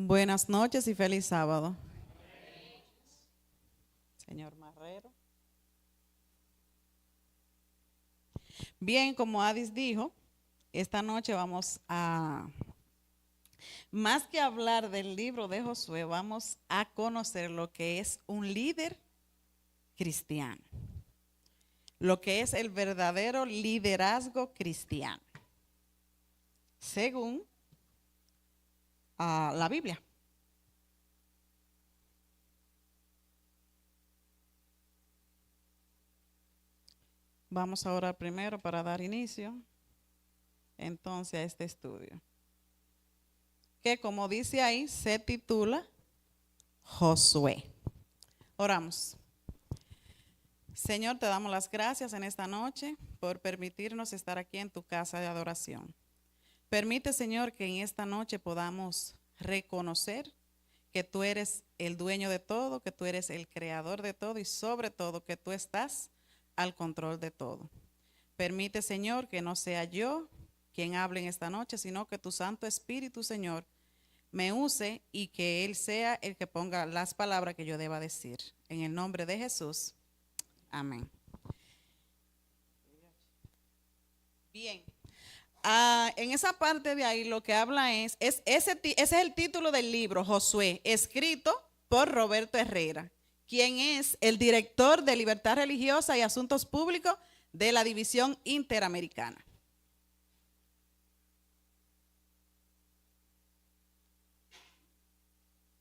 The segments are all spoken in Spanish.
Buenas noches y feliz sábado. Señor Marrero. Bien, como Adis dijo, esta noche vamos a, más que hablar del libro de Josué, vamos a conocer lo que es un líder cristiano, lo que es el verdadero liderazgo cristiano, según la Biblia. Vamos a orar primero para dar inicio entonces a este estudio, que como dice ahí, se titula Josué. Oramos. Señor, te damos las gracias en esta noche por permitirnos estar aquí en tu casa de adoración. Permite, Señor, que en esta noche podamos reconocer que tú eres el dueño de todo, que tú eres el creador de todo y sobre todo que tú estás al control de todo. Permite, Señor, que no sea yo quien hable en esta noche, sino que tu Santo Espíritu, Señor, me use y que Él sea el que ponga las palabras que yo deba decir. En el nombre de Jesús. Amén. Bien. En esa parte de ahí lo que habla ese es el título del libro, Josué, escrito por Roberto Herrera, quien es el director de Libertad Religiosa y Asuntos Públicos de la División Interamericana.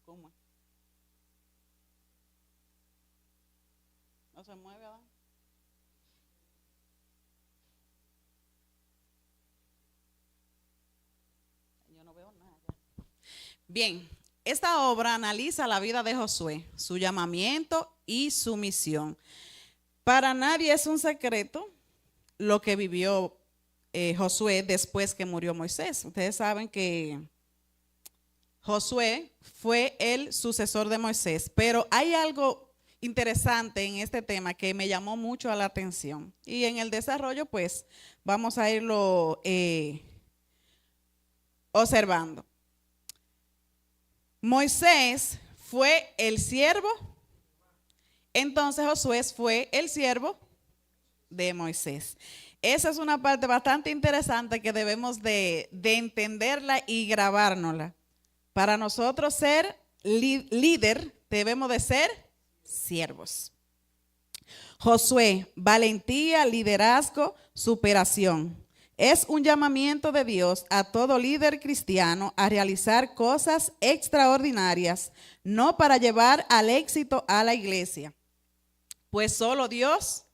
¿Cómo? ¿No se mueve, Adán? Yo no veo nada. Bien, esta obra analiza la vida de Josué, su llamamiento y su misión. Para nadie es un secreto lo que vivió Josué después que murió Moisés. Ustedes saben que Josué fue el sucesor de Moisés, pero hay algo interesante en este tema que me llamó mucho la atención. Y en el desarrollo, pues, vamos a irlo observando. Moisés fue el siervo, entonces Josué fue el siervo de Moisés. Esa es una parte bastante interesante que debemos de entenderla y grabárnosla. Para nosotros ser líder, debemos de ser siervos. Josué, valentía, liderazgo, superación. Es un llamamiento de Dios a todo líder cristiano a realizar cosas extraordinarias, no para llevar al éxito a la iglesia, pues solo Dios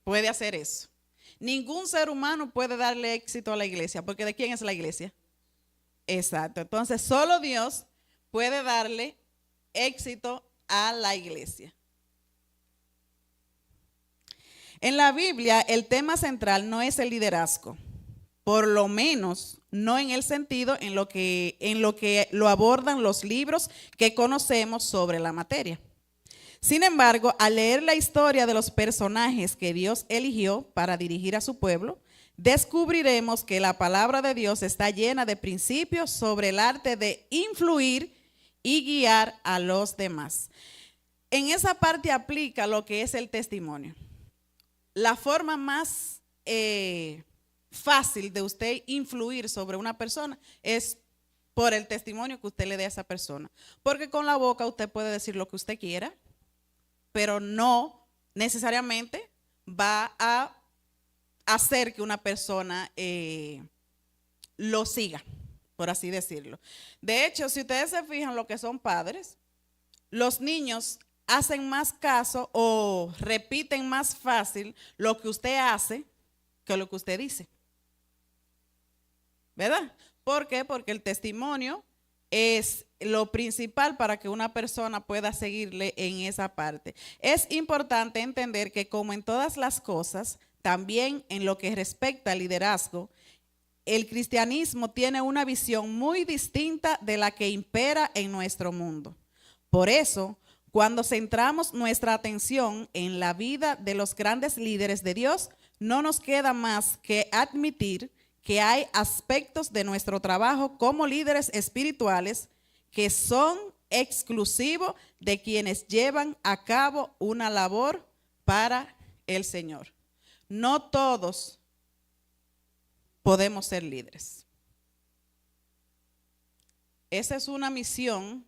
puede hacer eso. Ningún ser humano puede darle éxito a la iglesia, porque ¿de quién es la iglesia? Exacto, entonces solo Dios puede darle éxito a la iglesia. En la Biblia el tema central no es el liderazgo, por lo menos no en el sentido en lo que lo abordan los libros que conocemos sobre la materia. Sin embargo, al leer la historia de los personajes que Dios eligió para dirigir a su pueblo, descubriremos que la palabra de Dios está llena de principios sobre el arte de influir y guiar a los demás. En esa parte aplica lo que es el testimonio. La forma más fácil de usted influir sobre una persona es por el testimonio que usted le dé a esa persona. Porque con la boca usted puede decir lo que usted quiera, pero no necesariamente va a hacer que una persona lo siga, por así decirlo. De hecho, si ustedes se fijan lo que son padres, los niños hacen más caso o repiten más fácil lo que usted hace que lo que usted dice. ¿Verdad? ¿Por qué? Porque el testimonio es lo principal para que una persona pueda seguirle en esa parte. Es importante entender que como en todas las cosas, también en lo que respecta al liderazgo, el cristianismo tiene una visión muy distinta de la que impera en nuestro mundo. Por eso, cuando centramos nuestra atención en la vida de los grandes líderes de Dios, no nos queda más que admitir que hay aspectos de nuestro trabajo como líderes espirituales que son exclusivos de quienes llevan a cabo una labor para el Señor. No todos podemos ser líderes. Esa es una misión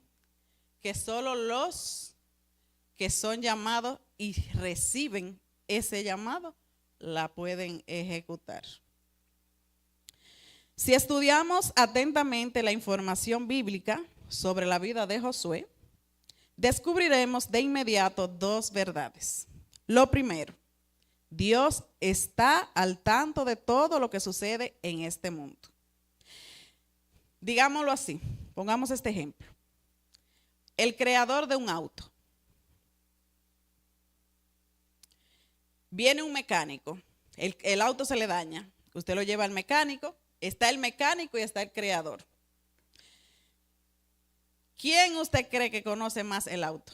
que solo los que son llamados y reciben ese llamado la pueden ejecutar. Si estudiamos atentamente la información bíblica sobre la vida de Josué, descubriremos de inmediato dos verdades. Lo primero, Dios está al tanto de todo lo que sucede en este mundo. Digámoslo así, pongamos este ejemplo. El creador de un auto. Viene un mecánico, el auto se le daña, usted lo lleva al mecánico, está el mecánico y está el creador. ¿Quién usted cree que conoce más el auto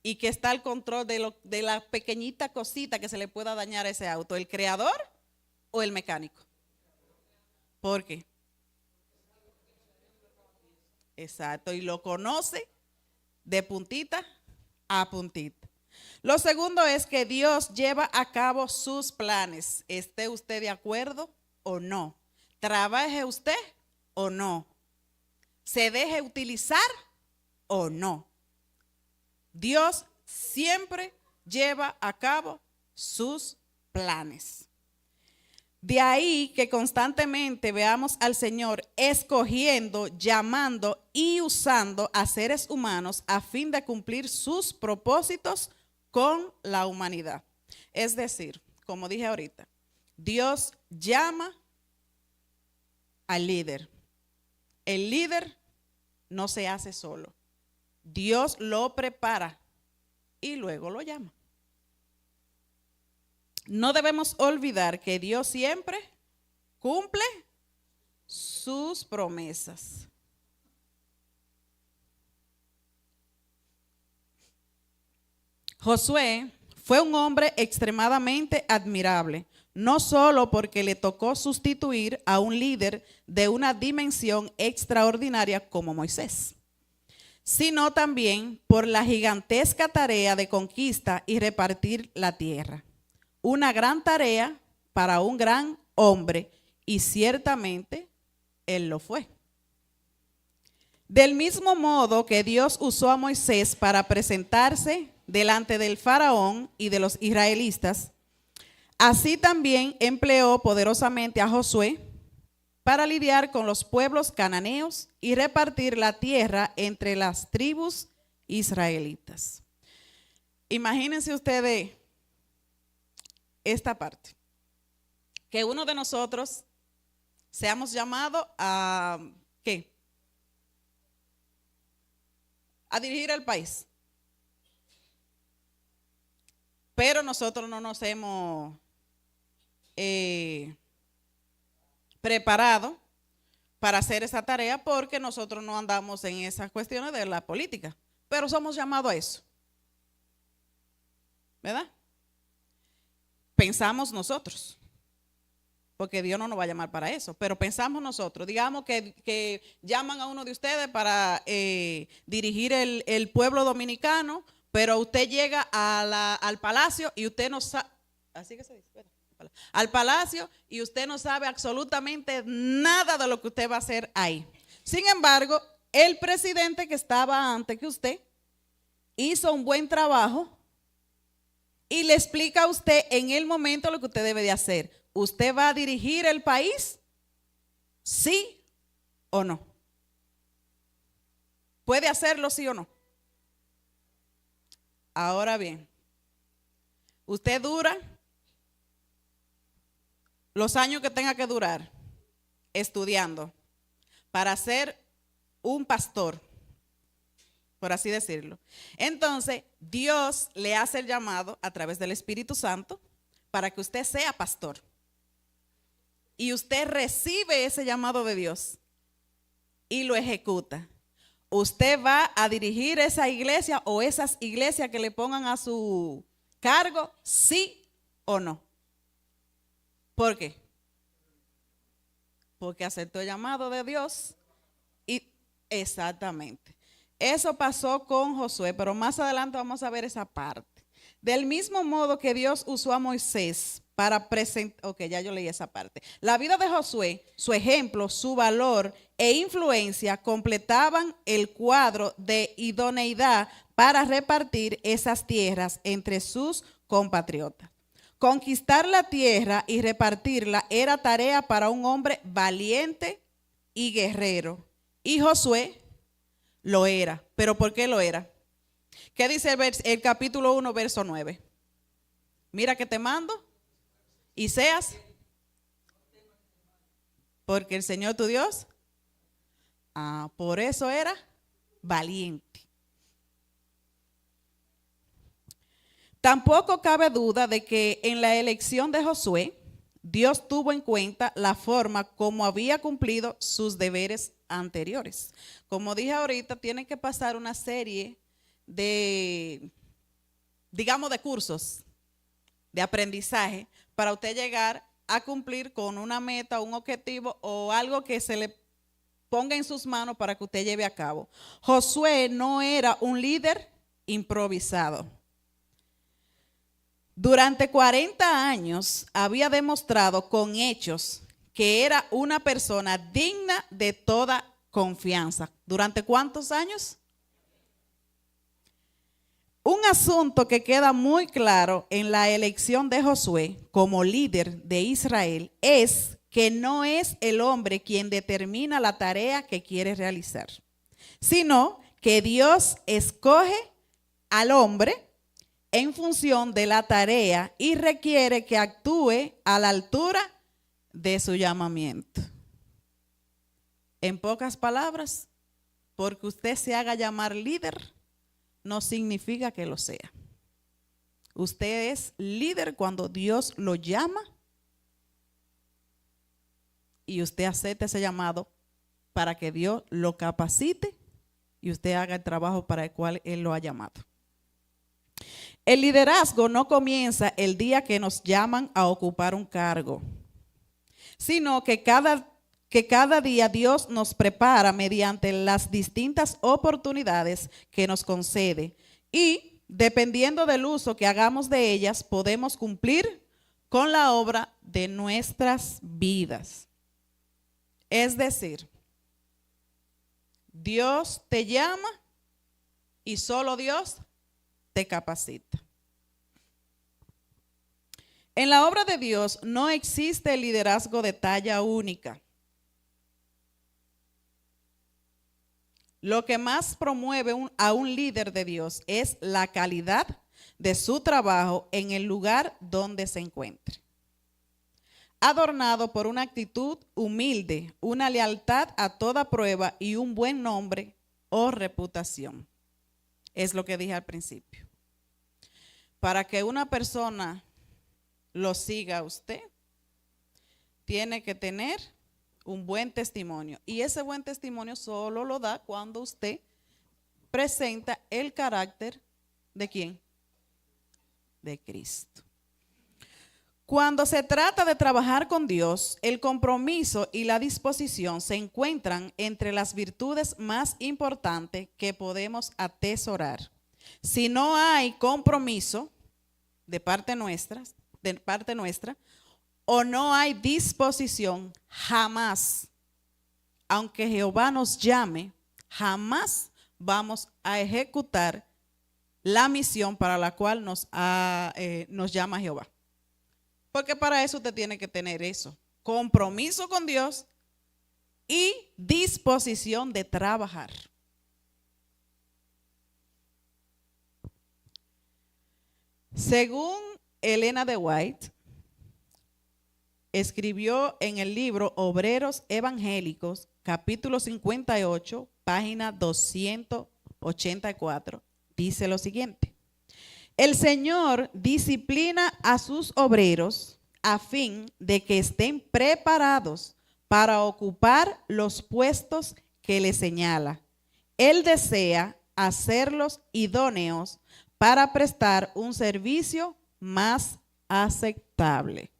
y que está al control de la pequeñita cosita que se le pueda dañar a ese auto? ¿El creador o el mecánico? ¿Por qué? Exacto, y lo conoce de puntita a puntita. Lo segundo es que Dios lleva a cabo sus planes, esté usted de acuerdo o no, trabaje usted o no, se deje utilizar o no. Dios siempre lleva a cabo sus planes. De ahí que constantemente veamos al Señor escogiendo, llamando y usando a seres humanos a fin de cumplir sus propósitos con la humanidad. Es decir, como dije ahorita, Dios llama al líder. El líder no se hace solo. Dios lo prepara y luego lo llama. No debemos olvidar que Dios siempre cumple sus promesas. Josué fue un hombre extremadamente admirable, no solo porque le tocó sustituir a un líder de una dimensión extraordinaria como Moisés, sino también por la gigantesca tarea de conquista y repartir la tierra. Una gran tarea para un gran hombre, y ciertamente él lo fue. Del mismo modo que Dios usó a Moisés para presentarse delante del faraón y de los israelitas, así también empleó poderosamente a Josué para lidiar con los pueblos cananeos y repartir la tierra entre las tribus israelitas. Imagínense ustedes esta parte, que uno de nosotros seamos llamados a ¿qué? A dirigir el país. Pero nosotros no nos hemos preparado para hacer esa tarea porque nosotros no andamos en esas cuestiones de la política. Pero somos llamados a eso. ¿Verdad? Pensamos nosotros, porque Dios no nos va a llamar para eso, pero pensamos nosotros. Digamos que llaman a uno de ustedes para dirigir el pueblo dominicano, pero usted llega al palacio y usted no sabe, así que se dice, al palacio y usted no sabe absolutamente nada de lo que usted va a hacer ahí. Sin embargo, el presidente que estaba antes que usted hizo un buen trabajo y le explica a usted en el momento lo que usted debe de hacer. ¿Usted va a dirigir el país? ¿Sí o no? ¿Puede hacerlo sí o no? Ahora bien, usted dura los años que tenga que durar estudiando para ser un pastor, por así decirlo. Entonces, Dios le hace el llamado a través del Espíritu Santo para que usted sea pastor. Y usted recibe ese llamado de Dios y lo ejecuta. Usted va a dirigir esa iglesia o esas iglesias que le pongan a su cargo, sí o no. ¿Por qué? Porque aceptó el llamado de Dios y exactamente. Eso pasó con Josué, pero más adelante vamos a ver esa parte. Del mismo modo que Dios usó a Moisés para presentar, ok, ya yo leí esa parte. La vida de Josué, su ejemplo, su valor e influencia completaban el cuadro de idoneidad para repartir esas tierras entre sus compatriotas. Conquistar la tierra y repartirla era tarea para un hombre valiente y guerrero. Y Josué lo era. ¿Pero por qué lo era? ¿Qué dice el capítulo 1, verso 9? Mira que te mando y seas, porque el Señor tu Dios, por eso era valiente. Tampoco cabe duda de que en la elección de Josué, Dios tuvo en cuenta la forma como había cumplido sus deberes anteriores. Como dije ahorita, tienen que pasar una serie de, digamos, de cursos de aprendizaje para usted llegar a cumplir con una meta, un objetivo o algo que se le ponga en sus manos para que usted lleve a cabo. Josué no era un líder improvisado. Durante 40 años había demostrado con hechos que era una persona digna de toda confianza. ¿Durante cuántos años? Un asunto que queda muy claro en la elección de Josué como líder de Israel es que no es el hombre quien determina la tarea que quiere realizar, sino que Dios escoge al hombre en función de la tarea y requiere que actúe a la altura de su llamamiento. En pocas palabras, porque usted se haga llamar líder, no significa que lo sea. Usted es líder cuando Dios lo llama y usted acepta ese llamado para que Dios lo capacite y usted haga el trabajo para el cual Él lo ha llamado. El liderazgo no comienza el día que nos llaman a ocupar un cargo, sino que cada día Dios nos prepara mediante las distintas oportunidades que nos concede y dependiendo del uso que hagamos de ellas podemos cumplir con la obra de nuestras vidas. Es decir, Dios te llama y solo Dios te capacita. En la obra de Dios no existe el liderazgo de talla única. Lo que más promueve a un líder de Dios es la calidad de su trabajo en el lugar donde se encuentre. Adornado por una actitud humilde, una lealtad a toda prueba y un buen nombre o reputación. Es lo que dije al principio. Para que una persona lo siga a usted, tiene que tener un buen testimonio. Y ese buen testimonio solo lo da cuando usted presenta el carácter ¿de quién? De Cristo. Cuando se trata de trabajar con Dios, el compromiso y la disposición se encuentran entre las virtudes más importantes que podemos atesorar. Si no hay compromiso de parte nuestra, o no hay disposición, jamás, aunque Jehová nos llame, jamás vamos a ejecutar la misión para la cual nos llama Jehová. Porque para eso usted tiene que tener eso, compromiso con Dios y disposición de trabajar. Según Elena de White, escribió en el libro Obreros Evangélicos, capítulo 58, página 284, dice lo siguiente: el Señor disciplina a sus obreros a fin de que estén preparados para ocupar los puestos que le señala. Él desea hacerlos idóneos para prestar un servicio más aceptable.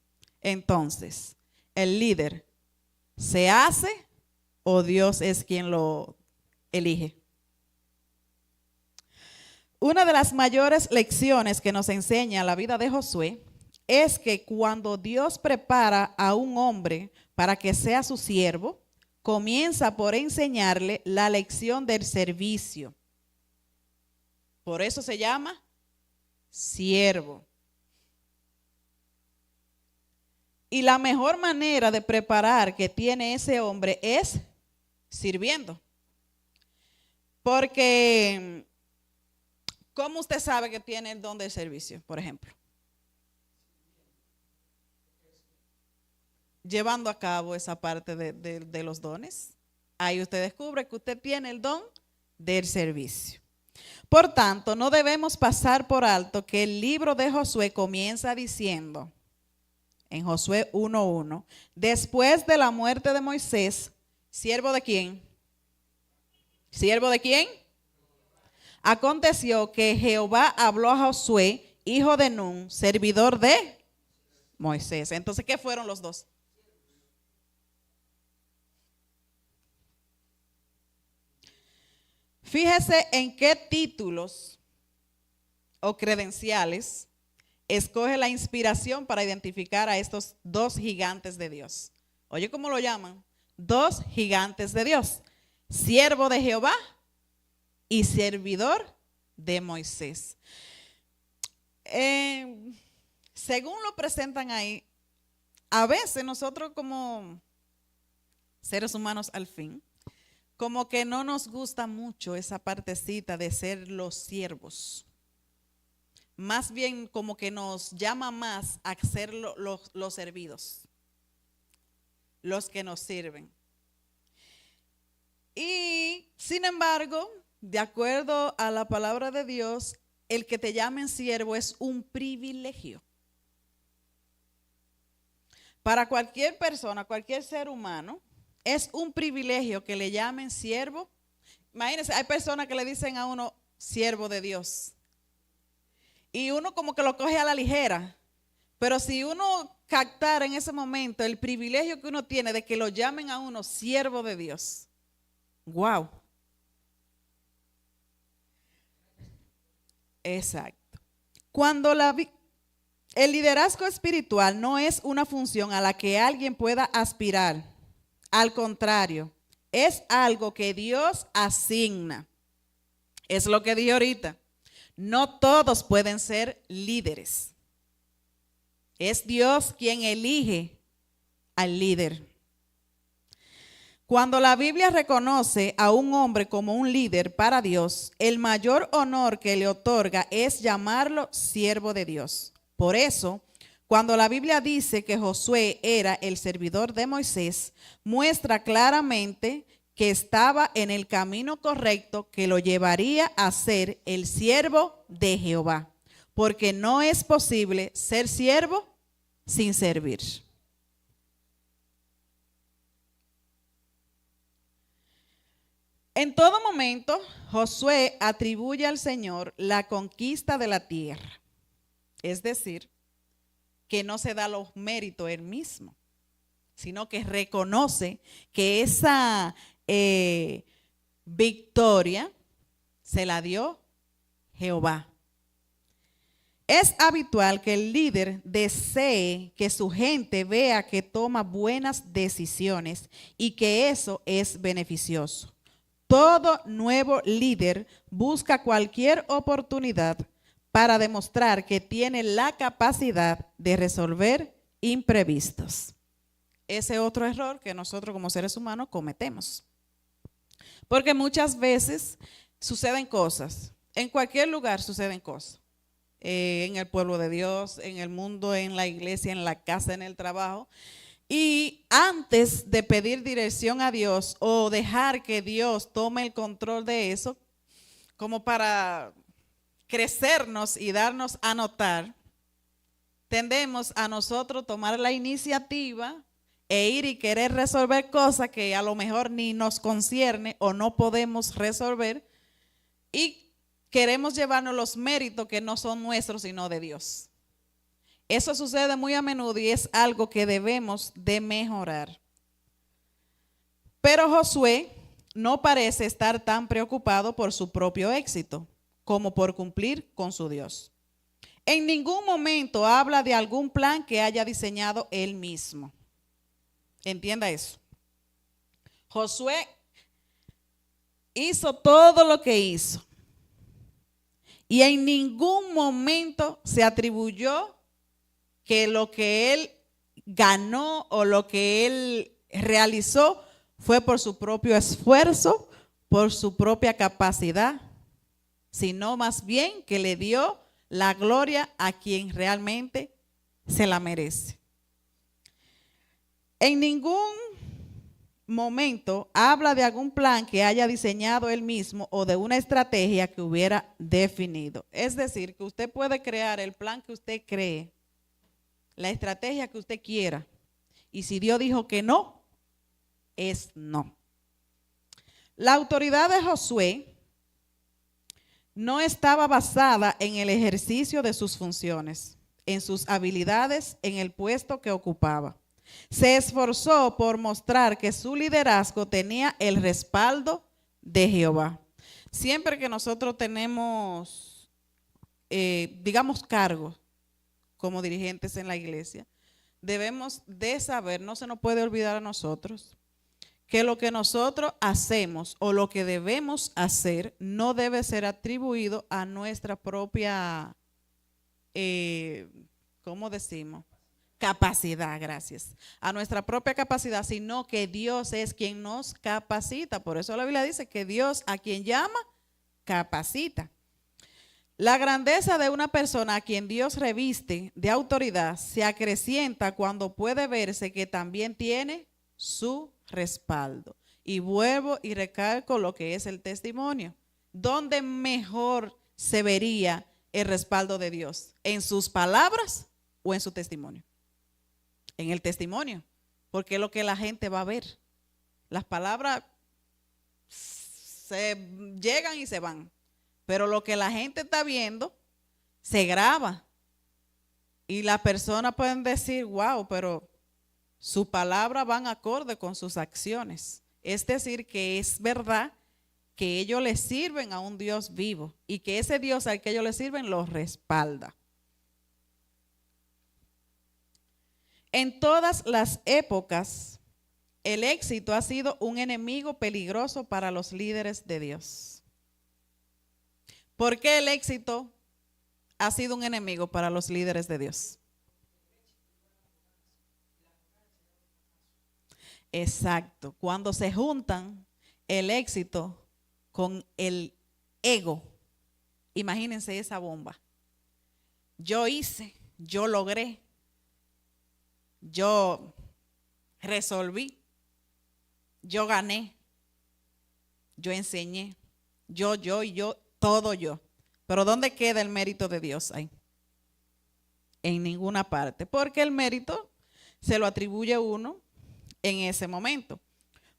Entonces, ¿el líder se hace o Dios es quien lo elige? Una de las mayores lecciones que nos enseña la vida de Josué es que cuando Dios prepara a un hombre para que sea su siervo, comienza por enseñarle la lección del servicio. Por eso se llama siervo. Y la mejor manera de preparar que tiene ese hombre es sirviendo. Porque, ¿cómo usted sabe que tiene el don del servicio, por ejemplo? Llevando a cabo esa parte de los dones. Ahí usted descubre que usted tiene el don del servicio. Por tanto, no debemos pasar por alto que el libro de Josué comienza diciendo, en Josué 1:1, después de la muerte de Moisés, ¿siervo de quién? ¿Siervo de quién? Aconteció que Jehová habló a Josué, hijo de Nun, servidor de Moisés. Entonces, ¿qué fueron los dos? Fíjese en qué títulos o credenciales escoge la inspiración para identificar a estos dos gigantes de Dios. Oye, ¿cómo lo llaman? Dos gigantes de Dios. Siervo de Jehová y servidor de Moisés. Según lo presentan ahí, a veces nosotros como seres humanos al fin, como que no nos gusta mucho esa partecita de ser los siervos. Más bien como que nos llama más a ser los servidos, los que nos sirven. Y sin embargo, de acuerdo a la palabra de Dios, el que te llamen siervo es un privilegio. Para cualquier persona, cualquier ser humano, es un privilegio que le llamen siervo. Imagínense, hay personas que le dicen a uno siervo de Dios. Y uno como que lo coge a la ligera. Pero si uno captara en ese momento el privilegio que uno tiene de que lo llamen a uno siervo de Dios. ¡Wow! Exacto. Cuando el liderazgo espiritual no es una función a la que alguien pueda aspirar. Al contrario, es algo que Dios asigna. Es lo que dije ahorita. No todos pueden ser líderes. Es Dios quien elige al líder. Cuando la Biblia reconoce a un hombre como un líder para Dios, el mayor honor que le otorga es llamarlo siervo de Dios. Por eso, cuando la Biblia dice que Josué era el servidor de Moisés, muestra claramente que estaba en el camino correcto que lo llevaría a ser el siervo de Jehová, porque no es posible ser siervo sin servir. En todo momento, Josué atribuye al Señor la conquista de la tierra, es decir, que no se da los méritos él mismo, sino que reconoce que esa victoria se la dio Jehová. Es habitual que el líder desee que su gente vea que toma buenas decisiones y que eso es beneficioso. Todo nuevo líder busca cualquier oportunidad para demostrar que tiene la capacidad de resolver imprevistos. Ese es otro error que nosotros como seres humanos cometemos. Porque muchas veces suceden cosas, en cualquier lugar suceden cosas. En el pueblo de Dios, en el mundo, en la iglesia, en la casa, en el trabajo. Y antes de pedir dirección a Dios o dejar que Dios tome el control de eso, como para crecernos y darnos a notar, tendemos a nosotros tomar la iniciativa e ir y querer resolver cosas que a lo mejor ni nos concierne o no podemos resolver y queremos llevarnos los méritos que no son nuestros sino de Dios. Eso sucede muy a menudo y es algo que debemos de mejorar. Pero Josué no parece estar tan preocupado por su propio éxito como por cumplir con su Dios. En ningún momento habla de algún plan que haya diseñado él mismo. Entienda eso. Josué hizo todo lo que hizo. Y en ningún momento se atribuyó que lo que él ganó o lo que él realizó fue por su propio esfuerzo, por su propia capacidad, sino más bien que le dio la gloria a quien realmente se la merece. En ningún momento habla de algún plan que haya diseñado él mismo o de una estrategia que hubiera definido. Es decir, que usted puede crear el plan que usted cree, la estrategia que usted quiera, y si Dios dijo que no, es no. La autoridad de Josué no estaba basada en el ejercicio de sus funciones, en sus habilidades, en el puesto que ocupaba. Se esforzó por mostrar que su liderazgo tenía el respaldo de Jehová. Siempre que nosotros tenemos, digamos, cargos como dirigentes en la iglesia, debemos de saber, no se nos puede olvidar a nosotros, que lo que nosotros hacemos o lo que debemos hacer no debe ser atribuido a nuestra propia, ¿cómo decimos? Capacidad, gracias. A nuestra propia capacidad, sino que Dios es quien nos capacita. Por eso la Biblia dice que Dios a quien llama, capacita. La grandeza de una persona a quien Dios reviste de autoridad se acrecienta cuando puede verse que también tiene su respaldo. Y vuelvo y recalco lo que es el testimonio. ¿Dónde mejor se vería el respaldo de Dios? ¿En sus palabras o en su testimonio? En el testimonio, porque es lo que la gente va a ver. Las palabras se llegan y se van, pero lo que la gente está viendo se graba y las personas pueden decir, wow, pero sus palabras van acorde con sus acciones. Es decir, que es verdad que ellos le sirven a un Dios vivo y que ese Dios al que ellos le sirven los respalda. En todas las épocas, el éxito ha sido un enemigo peligroso para los líderes de Dios. ¿Por qué el éxito ha sido un enemigo para los líderes de Dios? Exacto. Cuando se juntan el éxito con el ego, imagínense esa bomba. Yo hice, yo logré. Yo resolví, yo gané, yo enseñé, yo, todo yo. Pero ¿dónde queda el mérito de Dios ahí? En ninguna parte, porque el mérito se lo atribuye uno en ese momento.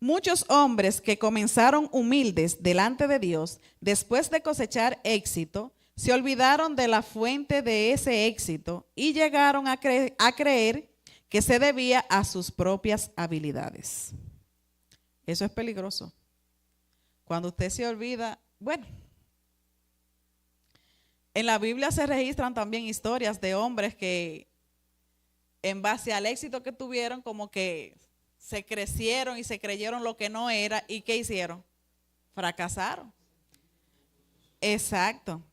Muchos hombres que comenzaron humildes delante de Dios, después de cosechar éxito, se olvidaron de la fuente de ese éxito y llegaron a creer que se debía a sus propias habilidades. Eso es peligroso. Cuando usted se olvida, bueno, en la Biblia se registran también historias de hombres que en base al éxito que tuvieron, como que se crecieron y se creyeron lo que no era, y ¿qué hicieron? Fracasaron. Exacto.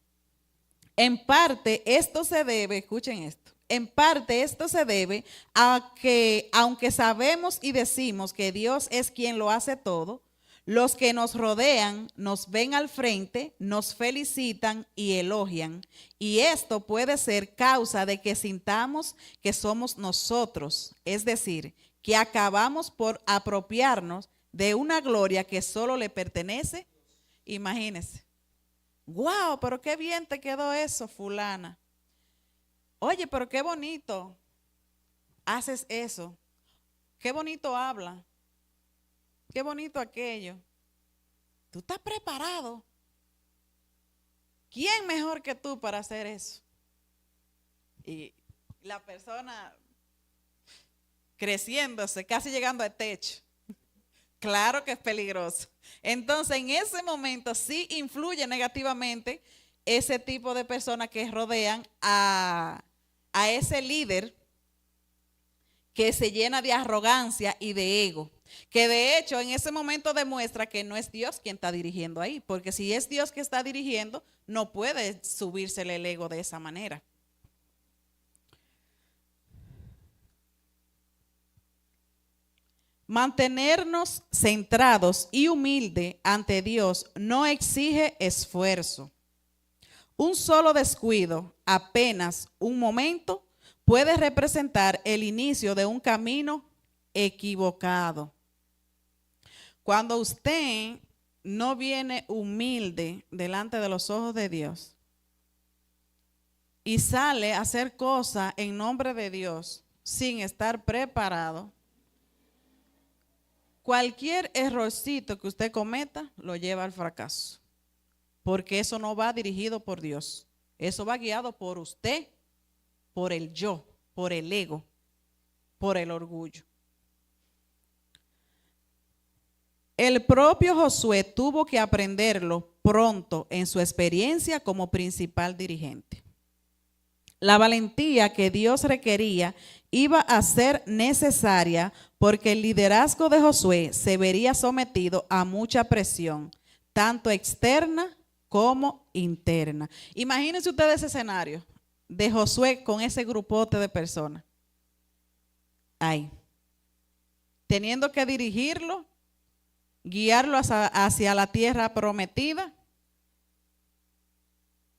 En parte esto se debe, escuchen esto, en parte esto se debe a que, aunque sabemos y decimos que Dios es quien lo hace todo, los que nos rodean nos ven al frente, nos felicitan y elogian. Y esto puede ser causa de que sintamos que somos nosotros, es decir, que acabamos por apropiarnos de una gloria que solo le pertenece. Imagínense. Wow, pero qué bien te quedó eso, fulana. Oye, pero qué bonito haces eso. Qué bonito habla. Qué bonito aquello. Tú estás preparado. ¿Quién mejor que tú para hacer eso? Y la persona creciéndose, casi llegando al techo. Claro que es peligroso. Entonces, en ese momento sí influye negativamente ese tipo de personas que rodean a ese líder que se llena de arrogancia y de ego, que de hecho en ese momento demuestra que no es Dios quien está dirigiendo ahí, porque si es Dios que está dirigiendo, no puede subírsele el ego de esa manera. Mantenernos centrados y humildes ante Dios no exige esfuerzo. Un solo descuido, apenas un momento, puede representar el inicio de un camino equivocado. Cuando usted no viene humilde delante de los ojos de Dios y sale a hacer cosas en nombre de Dios sin estar preparado, cualquier errorcito que usted cometa lo lleva al fracaso, porque eso no va dirigido por Dios, eso va guiado por usted, por el yo, por el ego, por el orgullo. El propio Josué tuvo que aprenderlo pronto en su experiencia como principal dirigente. La valentía que Dios requería iba a ser necesaria porque el liderazgo de Josué se vería sometido a mucha presión, tanto externa como interna. Imagínense ustedes ese escenario de Josué con ese grupote de personas. Ahí. Teniendo que dirigirlo, guiarlo hacia la tierra prometida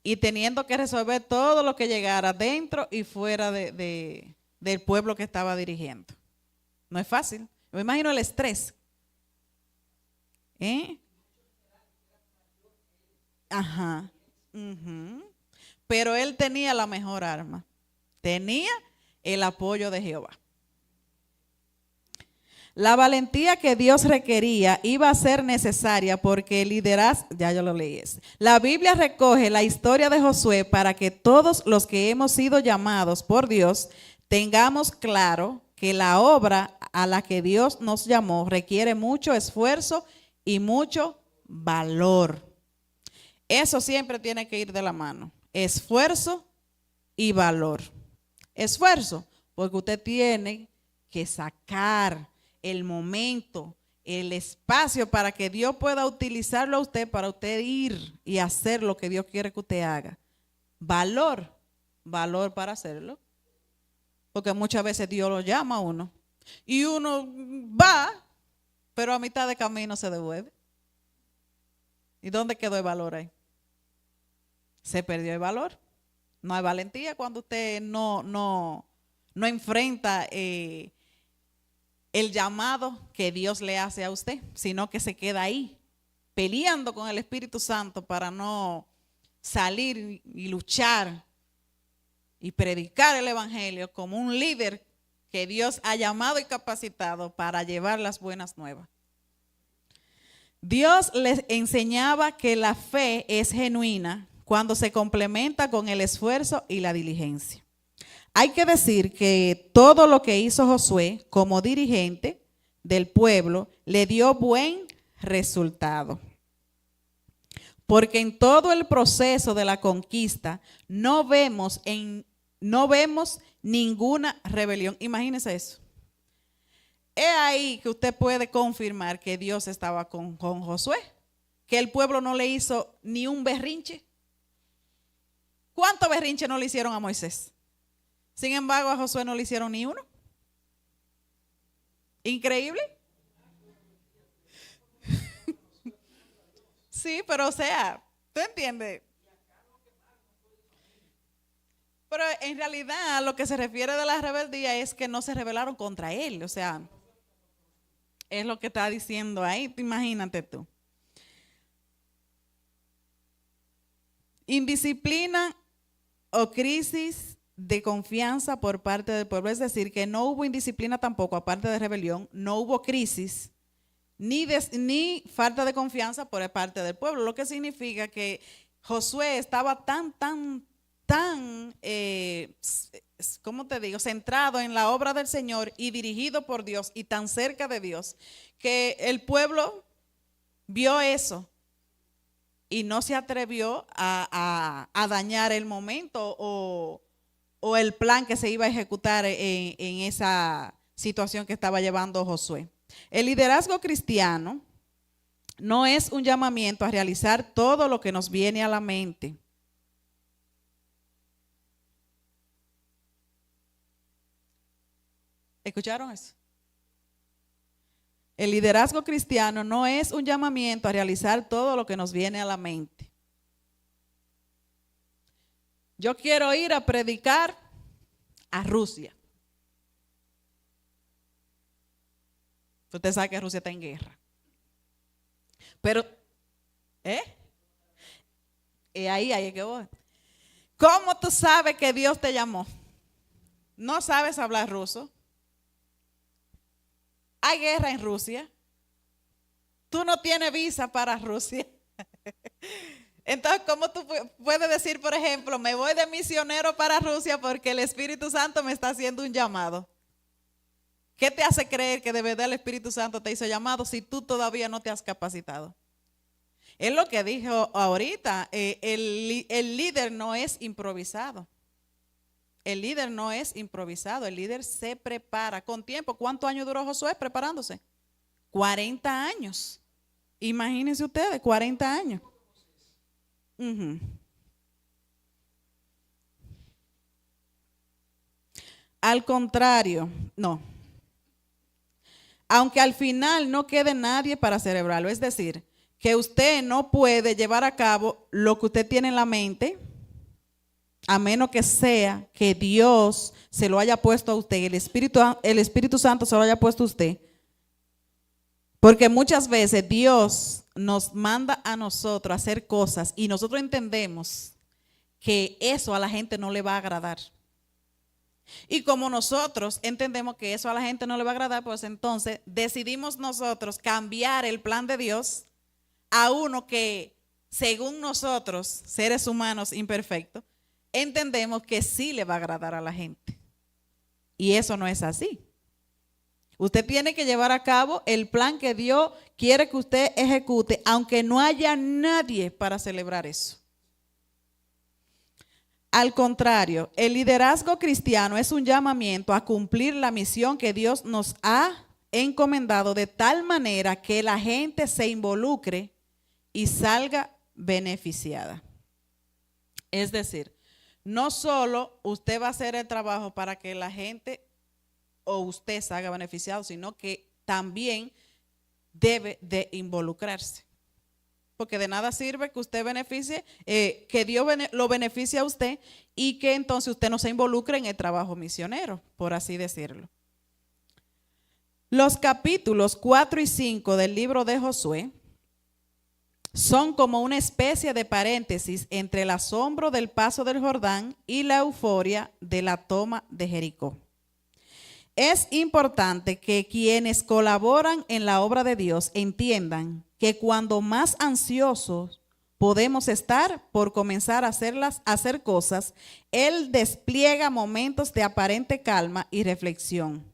y teniendo que resolver todo lo que llegara dentro y fuera del pueblo que estaba dirigiendo. No es fácil. Me imagino el estrés. Ajá. Pero él tenía la mejor arma. Tenía el apoyo de Jehová. La valentía que Dios requería iba a ser necesaria porque el liderazgo, ya yo lo leí. La Biblia recoge la historia de Josué para que todos los que hemos sido llamados por Dios tengamos claro que la obra a la que Dios nos llamó requiere mucho esfuerzo y mucho valor. Eso siempre tiene que ir de la mano. Esfuerzo y valor. Esfuerzo, porque usted tiene que sacar el momento, el espacio para que Dios pueda utilizarlo a usted para usted ir y hacer lo que Dios quiere que usted haga. Valor, valor para hacerlo. Porque muchas veces Dios lo llama a uno y uno va, pero a mitad de camino se devuelve. ¿Y dónde quedó el valor ahí? Se perdió el valor. No hay valentía cuando usted no enfrenta el llamado que Dios le hace a usted, sino que se queda ahí peleando con el Espíritu Santo para no salir y luchar y predicar el evangelio como un líder que Dios ha llamado y capacitado para llevar las buenas nuevas. Dios les enseñaba que la fe es genuina cuando se complementa con el esfuerzo y la diligencia. Hay que decir que todo lo que hizo Josué como dirigente del pueblo le dio buen resultado. Porque en todo el proceso de la conquista no vemos ninguna rebelión. Imagínense eso. Es ahí que usted puede confirmar que Dios estaba con Josué, que el pueblo no le hizo ni un berrinche. ¿Cuántos berrinches no le hicieron a Moisés? Sin embargo, a Josué no le hicieron ni uno. Increíble. Sí, pero o sea, ¿tú entiendes? Pero en realidad a lo que se refiere de la rebeldía es que no se rebelaron contra él. O sea, es lo que está diciendo ahí. Imagínate tú. Indisciplina o crisis de confianza por parte del pueblo, es decir, que no hubo indisciplina tampoco, aparte de rebelión, no hubo crisis ni falta de confianza por parte del pueblo, lo que significa que Josué estaba tan, ¿cómo te digo?, centrado en la obra del Señor y dirigido por Dios y tan cerca de Dios, que el pueblo vio eso y no se atrevió a dañar el momento o el plan que se iba a ejecutar en esa situación que estaba llevando Josué. El liderazgo cristiano no es un llamamiento a realizar todo lo que nos viene a la mente. ¿Escucharon eso? El liderazgo cristiano no es un llamamiento a realizar todo lo que nos viene a la mente. Yo quiero ir a predicar a Rusia. Usted sabe que Rusia está en guerra. Pero, ahí es que voy. ¿Cómo tú sabes que Dios te llamó? ¿No sabes hablar ruso? Hay guerra en Rusia. Tú no tienes visa para Rusia. Entonces, ¿cómo tú puedes decir, por ejemplo, me voy de misionero para Rusia porque el Espíritu Santo me está haciendo un llamado? ¿Qué te hace creer que de verdad el Espíritu Santo te hizo llamado si tú todavía no te has capacitado? Es lo que dijo ahorita, el líder no es improvisado. El líder no es improvisado, el líder se prepara con tiempo. ¿Cuántos años duró Josué preparándose? 40 años. Imagínense ustedes, 40 años. Al contrario, no. Aunque al final no quede nadie para celebrarlo, es decir, que usted no puede llevar a cabo lo que usted tiene en la mente, a menos que sea que Dios se lo haya puesto a usted, el Espíritu Santo se lo haya puesto a usted. Porque muchas veces Dios nos manda a nosotros a hacer cosas y nosotros entendemos que eso a la gente no le va a agradar. Y como nosotros entendemos que eso a la gente no le va a agradar, pues entonces decidimos nosotros cambiar el plan de Dios a uno que, según nosotros, seres humanos imperfectos, entendemos que sí le va a agradar a la gente. Y eso no es así. Usted tiene que llevar a cabo el plan que Dios quiere que usted ejecute, aunque no haya nadie para celebrar eso. Al contrario, el liderazgo cristiano es un llamamiento a cumplir la misión que Dios nos ha encomendado de tal manera que la gente se involucre y salga beneficiada. Es decir, no solo usted va a hacer el trabajo para que la gente o usted salga beneficiado, sino que también debe de involucrarse. Porque de nada sirve que usted beneficie, que Dios lo beneficie a usted y que entonces usted no se involucre en el trabajo misionero, por así decirlo. Los capítulos 4 y 5 del libro de Josué son como una especie de paréntesis entre el asombro del paso del Jordán y la euforia de la toma de Jericó. Es importante que quienes colaboran en la obra de Dios entiendan que cuando más ansiosos podemos estar por comenzar a hacer cosas, Él despliega momentos de aparente calma y reflexión.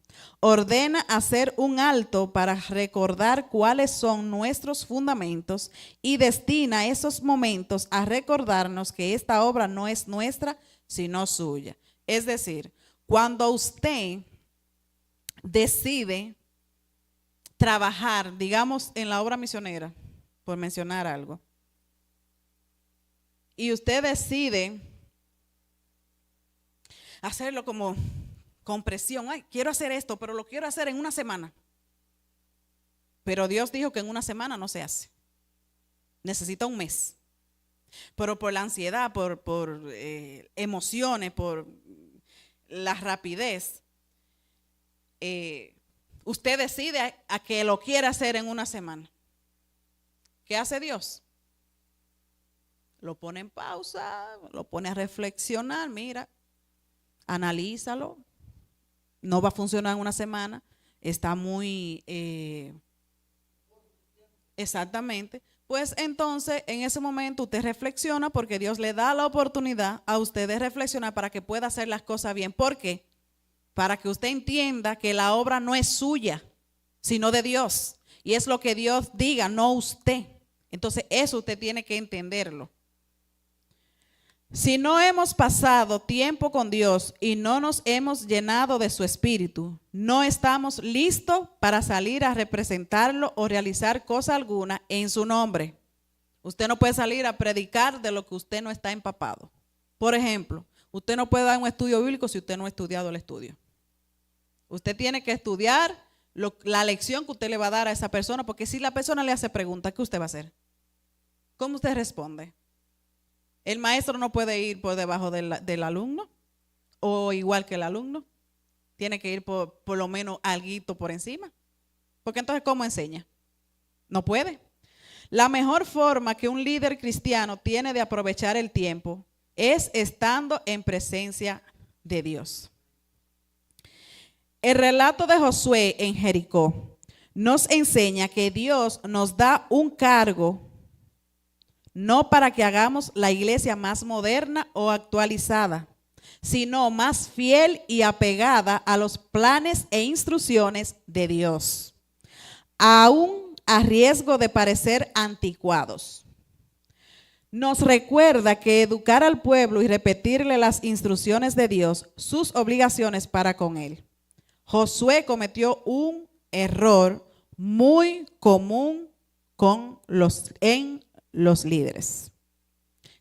Ordena hacer un alto para recordar cuáles son nuestros fundamentos y destina esos momentos a recordarnos que esta obra no es nuestra, sino suya. Es decir, cuando usted decide trabajar, digamos, en la obra misionera, por mencionar algo, y usted decide hacerlo como con presión, ay, quiero hacer esto, pero lo quiero hacer en una semana. Pero Dios dijo que en una semana no se hace. Necesita un mes. Pero por la ansiedad, por emociones, por la rapidez, usted decide a que lo quiere hacer en una semana. ¿Qué hace Dios? Lo pone en pausa, lo pone a reflexionar, mira, analízalo. No va a funcionar en una semana, está muy, exactamente. Pues entonces en ese momento usted reflexiona porque Dios le da la oportunidad a usted de reflexionar para que pueda hacer las cosas bien. ¿Por qué? Para que usted entienda que la obra no es suya, sino de Dios. Y es lo que Dios diga, no usted. Entonces eso usted tiene que entenderlo. Si no hemos pasado tiempo con Dios y no nos hemos llenado de su espíritu, no estamos listos para salir a representarlo o realizar cosa alguna en su nombre. Usted no puede salir a predicar de lo que usted no está empapado. Por ejemplo, usted no puede dar un estudio bíblico si usted no ha estudiado el estudio. Usted tiene que estudiar la lección que usted le va a dar a esa persona, porque si la persona le hace preguntas, ¿qué usted va a hacer? ¿Cómo usted responde? El maestro no puede ir por debajo del alumno o igual que el alumno. Tiene que ir por lo menos alguito por encima. Porque entonces, ¿cómo enseña? No puede. La mejor forma que un líder cristiano tiene de aprovechar el tiempo es estando en presencia de Dios. El relato de Josué en Jericó nos enseña que Dios nos da un cargo no para que hagamos la iglesia más moderna o actualizada, sino más fiel y apegada a los planes e instrucciones de Dios, aún a riesgo de parecer anticuados. Nos recuerda que educar al pueblo y repetirle las instrucciones de Dios, sus obligaciones para con él. Josué cometió un error muy común en los líderes.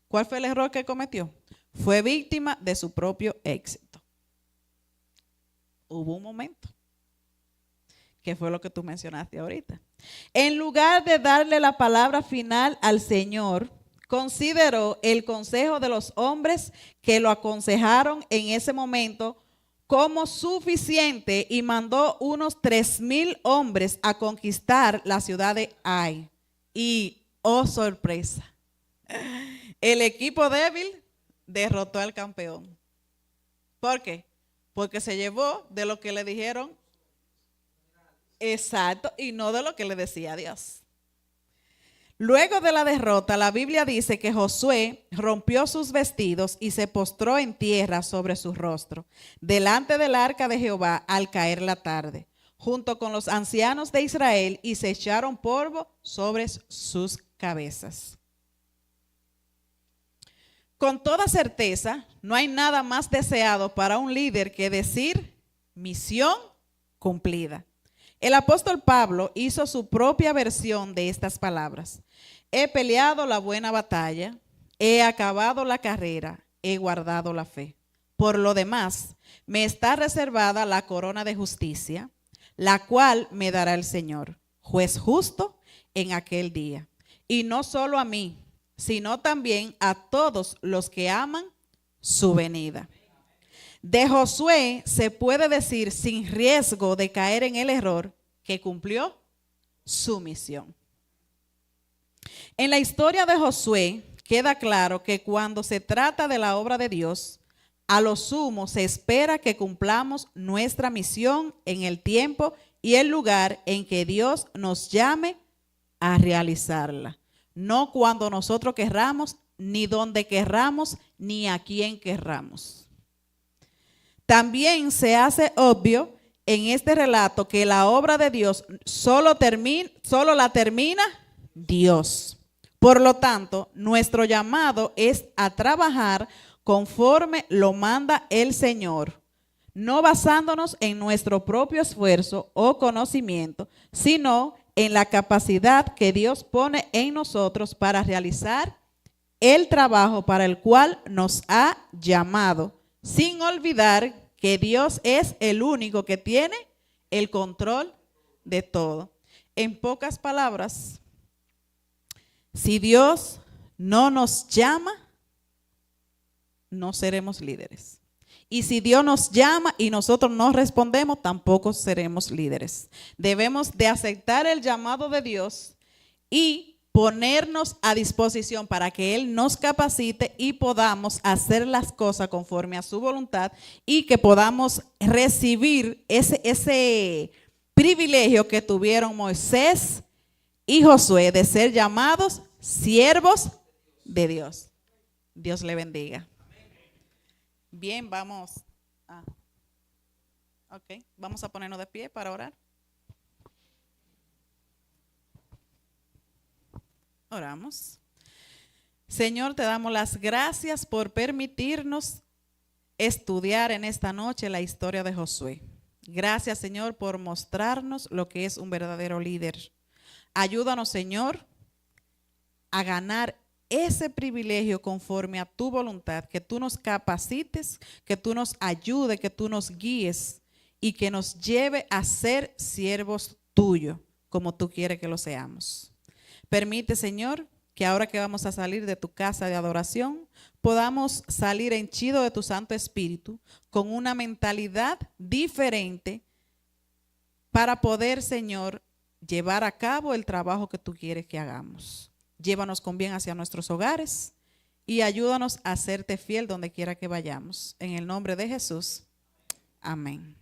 ¿Cuál fue el error que cometió? Fue víctima de su propio éxito. Hubo un momento, que fue lo que tú mencionaste ahorita. En lugar de darle la palabra final al Señor, consideró el consejo de los hombres que lo aconsejaron en ese momento como suficiente y mandó unos 3,000 hombres a conquistar la ciudad de Ai. Y oh, sorpresa, el equipo débil derrotó al campeón. ¿Por qué? Porque se llevó de lo que le dijeron, exacto, y no de lo que le decía Dios. Luego de la derrota, la Biblia dice que Josué rompió sus vestidos y se postró en tierra sobre su rostro, delante del arca de Jehová al caer la tarde, junto con los ancianos de Israel, y se echaron polvo sobre sus cabezas. Con toda certeza, no hay nada más deseado para un líder que decir misión cumplida. El apóstol Pablo hizo su propia versión de estas palabras. He peleado la buena batalla, he acabado la carrera, he guardado la fe. Por lo demás, me está reservada la corona de justicia, la cual me dará el Señor, juez justo, en aquel día. Y no solo a mí, sino también a todos los que aman su venida. De Josué se puede decir sin riesgo de caer en el error que cumplió su misión. En la historia de Josué queda claro que cuando se trata de la obra de Dios, a lo sumo se espera que cumplamos nuestra misión en el tiempo y el lugar en que Dios nos llame a realizarla. No cuando nosotros querramos, ni donde querramos, ni a quién querramos. También se hace obvio en este relato que la obra de Dios solo la termina Dios. Por lo tanto, nuestro llamado es a trabajar conforme lo manda el Señor, no basándonos en nuestro propio esfuerzo o conocimiento, sino en la capacidad que Dios pone en nosotros para realizar el trabajo para el cual nos ha llamado, sin olvidar que Dios es el único que tiene el control de todo. En pocas palabras, si Dios no nos llama, no seremos líderes. Y si Dios nos llama y nosotros no respondemos, tampoco seremos líderes. Debemos de aceptar el llamado de Dios y ponernos a disposición para que Él nos capacite y podamos hacer las cosas conforme a su voluntad y que podamos recibir ese privilegio que tuvieron Moisés y Josué de ser llamados siervos de Dios. Dios le bendiga. Bien, vamos a ponernos de pie para orar. Oramos. Señor, te damos las gracias por permitirnos estudiar en esta noche la historia de Josué. Gracias, Señor, por mostrarnos lo que es un verdadero líder. Ayúdanos, Señor, a ganar ese privilegio conforme a tu voluntad, que tú nos capacites, que tú nos ayudes, que tú nos guíes y que nos lleve a ser siervos tuyos, como tú quieres que lo seamos. Permite, Señor, que ahora que vamos a salir de tu casa de adoración, podamos salir henchidos de tu Santo Espíritu con una mentalidad diferente para poder, Señor, llevar a cabo el trabajo que tú quieres que hagamos. Llévanos con bien hacia nuestros hogares y ayúdanos a serte fiel donde quiera que vayamos. En el nombre de Jesús. Amén.